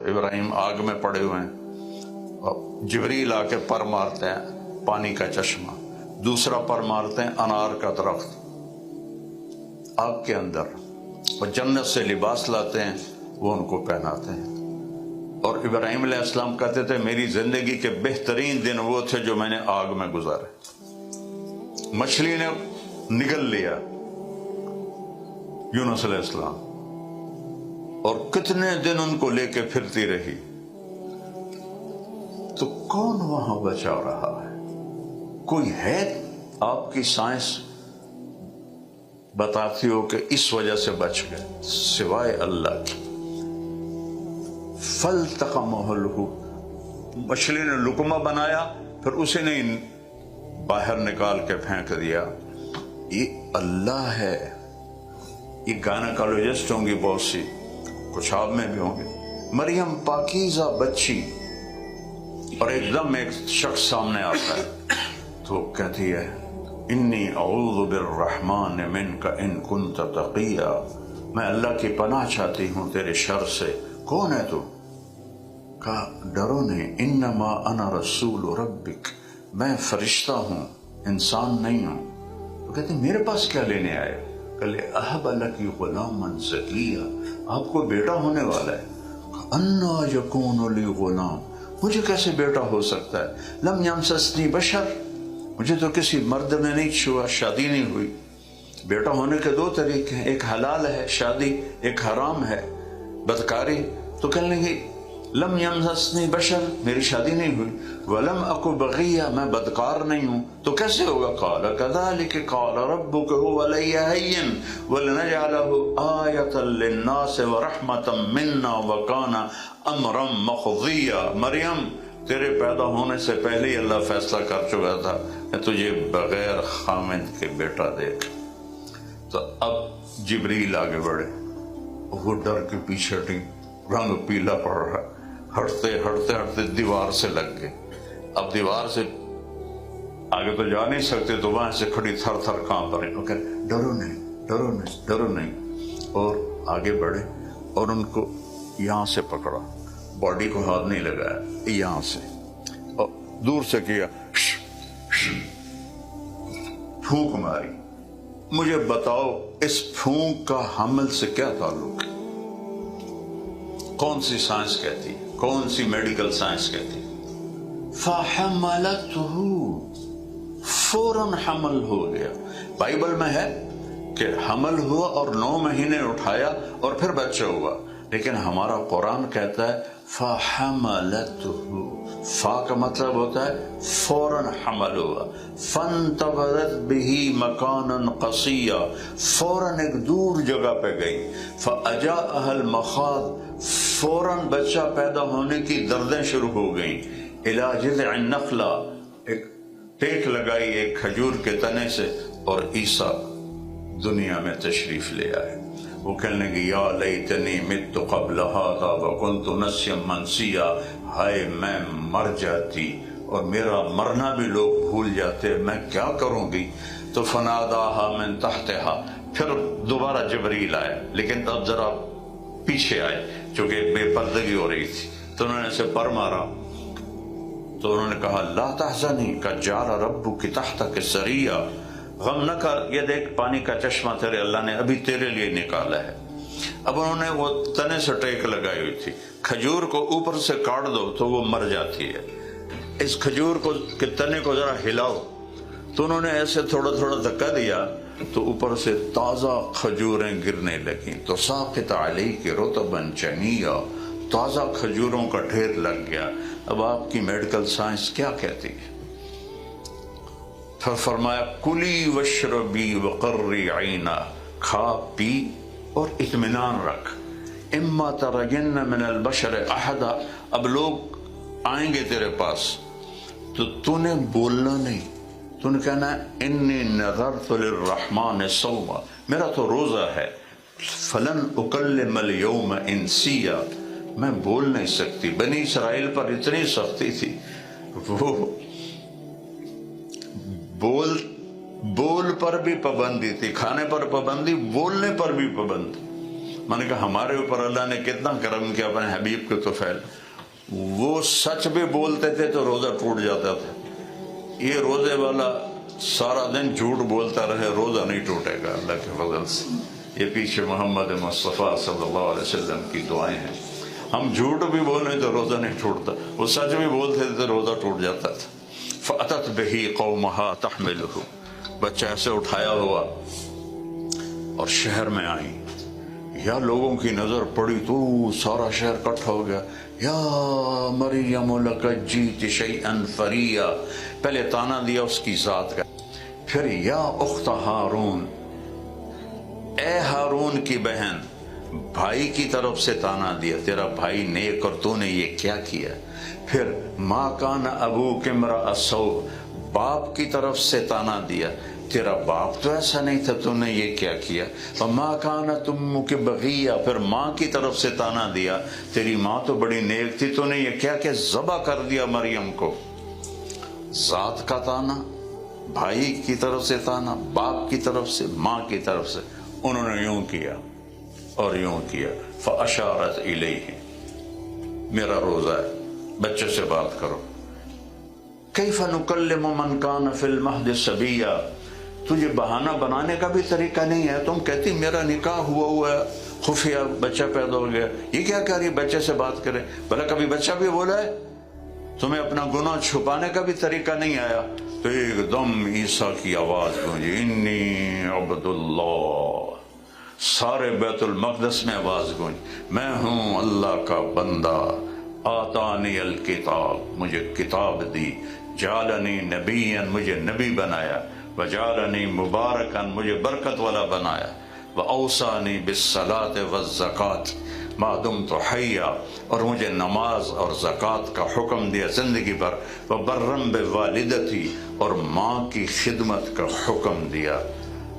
ابراہیم آگ میں پڑے ہوئے ہیں اور جبریل آ کے پر مارتے ہیں پانی کا چشمہ، دوسرا پر مارتے ہیں انار کا درخت آگ کے اندر، اور جنت سے لباس لاتے ہیں وہ ان کو پہناتے ہیں۔ اور ابراہیم علیہ السلام کہتے تھے میری زندگی کے بہترین دن وہ تھے جو میں نے آگ میں گزارے۔ مچھلی نے نگل لیا یونس علیہ السلام، اور کتنے دن ان کو لے کے پھرتی رہی، تو کون وہاں بچا رہا ہے؟ کوئی ہے؟ آپ کی سائنس بتاتی ہو کہ اس وجہ سے بچ گئے سوائے اللہ کی؟ فَالْتَقَمَهُ الْحُوتُ، مچھلی نے لقمہ بنایا، پھر اسے نے باہر نکال کے پھینک دیا۔ یہ اللہ ہے۔ یہ گائنیکالوجسٹ ہوں گی بہت سی، کچھ آپ میں بھی ہوں گے۔ مریم پاکیزہ بچی، اور ایک دم ایک شخص سامنے آتا ہے تو کہتی ہے انی اعوذ بالرحمن منک ان کنت تقیا، میں اللہ کی پناہ چاہتی ہوں تیرے شر سے۔ کون ہے تو؟ کہا ڈرو نہیں، انما انا رسول ربک، میں فرشتہ ہوں، انسان نہیں ہوں۔ تو کہتے میرے پاس کیا لینے آئے؟ کہ اہب لک غلاما زکیا، آپ کو بیٹا ہونے والا ہے۔ انا یکون لی غلام، مجھے کیسے بیٹا ہو سکتا ہے؟ لم یمسسنی بشر، مجھے تو کسی مرد نے نہیں چھوا، شادی نہیں ہوئی۔ بیٹا ہونے کے دو طریقے ہیں، ایک حلال ہے شادی، ایک حرام ہے بدکاری۔ تو کہنے لگی لم یمسسنی بشر، میری شادی نہیں ہوئی، ولم اکو بغیہ، میں بدکار نہیں ہوں، تو کیسے ہوگا؟ قال کذلک قال ربک هو علی ہین ولنجعلہ آیۃ للناس ورحمۃ منا وکان امرا مقضیا۔ مریم تیرے پیدا ہونے سے پہلے ہی اللہ فیصلہ کر چکا تھا کہ تجھے بغیر خامد کے بیٹا دے گا۔ تو اب جبریل آگے بڑھے، وہ ڈر کے پیچھے ہٹی، رنگ پیلا پڑ رہا، ہٹتے ہٹتے ہٹتے دیوار سے لگ گئے۔ اب دیوار سے آگے تو جا نہیں سکتے، تو وہاں سے کھڑی تھر تھر کانپ رہی، وہ کہے ڈرو نہیں ڈرو نہیں ڈرو نہیں، اور آگے بڑھے اور ان کو یہاں سے پکڑا، باڈی کو ہاتھ نہیں لگایا، یہاں سے، اور دور سے کیا، پھونک ماری۔ مجھے بتاؤ اس پھونک کا حمل سے کیا تعلق ہے؟ کون سی سائنس کہتی ہے؟ کون سی میڈیکل سائنس کہتی ہے؟ فَحَمَلَتْهُ، فوراً حمل ہو گیا۔ بائبل میں ہے کہ حمل ہوا اور 9 مہینے اٹھایا اور پھر بچہ ہوا، لیکن ہمارا قرآن کہتا ہے فَحَمَلَتْهُ، فا کا مطلب ہوتا ہے فوراً حمل ہوا۔ فَانْتَبَذَتْ بِهِ مَكَانًا قَصِيًّا، فوراً ایک دور جگہ پہ گئی۔ فَأَجَاءَهَا الْمَخَاض، فوراً بچہ پیدا ہونے کی دردیں شروع ہو گئیں۔ إِلَى جِذْعِ النَّخْلَةِ، ایک ٹیک لگائی ایک کھجور کے تنے سے، اور عیسیٰ دنیا میں تشریف لے آئے۔ وہ کہنے لگی یا لیتنی مت قبل هذا وکنت نسیا منسیا، ہائے میں مر جاتی اور میرا مرنا بھی لوگ بھول جاتے، میں کیا کروں گی؟ تو فناداها من تحتها، پھر دوبارہ جبریل آئے، لیکن اب ذرا پیچھے آئے چونکہ بے پردگی ہو رہی تھی، تو انہوں نے اسے پر مارا، تو انہوں نے کہا لا تحزنی قد جعل ربک تحتک سریا، غم نہ کر، یہ دیکھ پانی کا چشمہ تیرے اللہ نے ابھی تیرے لیے نکالا ہے۔ اب انہوں نے وہ تنے سے ٹیک لگائی ہوئی تھی، کھجور کو اوپر سے کاٹ دو تو وہ مر جاتی ہے، اس کھجور کو کے تنے کو ذرا ہلاؤ، تو انہوں نے ایسے تھوڑا تھوڑا دھکا دیا تو اوپر سے تازہ کھجوریں گرنے لگیں، تو ساقط علیک رطبا جنیا، تازہ کھجوروں کا ڈھیر لگ گیا۔ اب آپ کی میڈیکل سائنس کیا کہتی ہے؟ پھر فرمایا کلی واشربی وقری عینا، کھا پی اور اطمینان رکھ، اما ترین من البشر احدا، اب لوگ آئیں گے تیرے پاس تو تو نے بولنا نہیں، تو نے کہنا انی نذرت للرحمن صوما، میرا تو روزہ ہے، فلن اکلم اليوم انسیا، میں بول نہیں سکتی۔ بنی اسرائیل پر اتنی سختی تھی، وہ بول پر بھی پابندی تھی، کھانے پر پابندی، بولنے پر بھی پابندی۔ میں نے کہا ہمارے اوپر اللہ نے کتنا کرم کیا اپنے حبیب کے طفیل، وہ سچ بھی بولتے تھے تو روزہ ٹوٹ جاتا تھا، یہ روزے والا سارا دن جھوٹ بولتا رہے روزہ نہیں ٹوٹے گا اللہ کے فضل سے۔ یہ پیچھے محمد مصطفیٰ صلی اللہ علیہ وسلم کی دعائیں ہیں۔ ہم جھوٹ بھی بولیں تو روزہ نہیں ٹوٹتا، وہ سچ بھی بولتے تھے تو روزہ ٹوٹ جاتا تھا۔ فَأَتَتْ بِهِ قَوْمَهَا تَحْمِلُهُ، بچہ ایسے اٹھایا ہوا اور شہر میں آئی، یا لوگوں کی نظر پڑی تو سارا شہر اکٹھا ہو گیا، یا مریم لقد جئت شیئا فریا، پہلے تانا دیا اس کی ذات کا، پھر یا اخت ہارون، اے ہارون کی بہن، بھائی کی طرف سے تانا دیا، تیرا بھائی نیک اور تو نے یہ کیا کیا، پھر ما کان ابوک امرأ سوء، باپ کی طرف سے تانا دیا، تیرا باپ تو ایسا نہیں تھا تو نے یہ کیا کیا، وما کانت امک بغیہ، پھر ماں کی طرف سے تانا دیا، تیری ماں تو بڑی نیک تھی تو نے یہ کیا کہ ذبح کر دیا مریم کو۔ ذات کا تانا، بھائی کی طرف سے تانا، باپ کی طرف سے، ماں کی طرف سے، انہوں نے یوں کیا اور یوں کیا۔ فاشارت الیہ، میرا روزہ ہے، بچے سے بات کرو۔ کیف نکلم من کان فی المہد صبیا، تجھے بہانہ بنانے کا بھی طریقہ نہیں ہے، تم کہتی میرا نکاح ہوا ہے، خفیہ بچہ پیدا ہو گیا، یہ کیا کہہ رہی بچے سے بات کرے، بھلا کبھی بچہ بھی بولا ہے؟ تمہیں اپنا گناہ چھپانے کا بھی طریقہ نہیں آیا؟ تو ایک دم عیسیٰ کی آواز گونجی، انی عبد اللہ، سارے بیت المقدس میں آواز گونجی، میں ہوں اللہ کا بندہ، آتانی الکتاب، مجھے کتاب دی، جعلنی نبیا، مجھے نبی بنایا، وجعلنی مبارکا، مجھے برکت والا بنایا، واوصانی بالصلاۃ والزکوٰۃ ما دمت حیا، اور مجھے نماز اور زکوٰۃ کا حکم دیا زندگی بھر، وبرم بوالدتی، اور ماں کی خدمت کا حکم دیا۔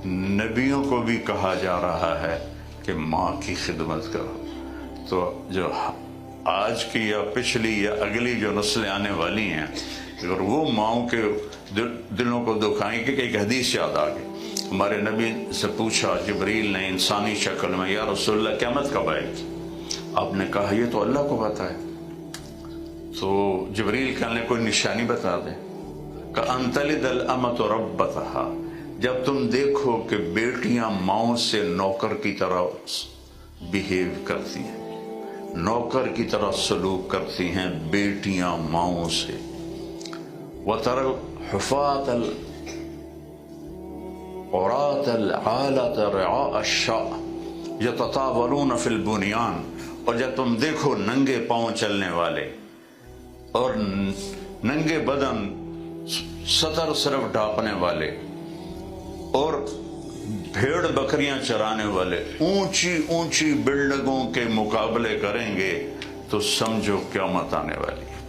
نبیوں کو بھی کہا جا رہا ہے کہ ماں کی خدمت کرو، تو جو آج کی یا پچھلی یا اگلی جو نسلیں آنے والی ہیں، اگر وہ ماؤں کے دلوں کو دکھائیں کہ ایک حدیث یاد آ گئی، ہمارے نبی سے پوچھا جبریل نے انسانی شکل میں، یا رسول اللہ قیامت کب آئے گی؟ آپ نے کہا یہ تو اللہ کو پتہ ہے۔ تو جبریل کہنے لگے کوئی نشانی بتا دیں، کہ ان تلد الامۃ ربتہا، جب تم دیکھو کہ بیٹیاں ماؤں سے نوکر کی طرح بیہیو کرتی ہیں، نوکر کی طرح سلوک کرتی ہیں بیٹیاں ماؤں سے، وَتَرَى الْحُفَاةَ الْعُرَاةَ الْعَالَةَ رِعَاءَ الشَّاءِ يَتَطَاوَلُونَ فِي الْبُنْيَانِ، اور جب تم دیکھو ننگے پاؤں چلنے والے اور ننگے بدن سطر صرف ڈھانپنے والے اور بھیڑ بکریاں چرانے والے اونچی اونچی بلڈنگوں کے مقابلے کریں گے تو سمجھو قیامت آنے والی ہے۔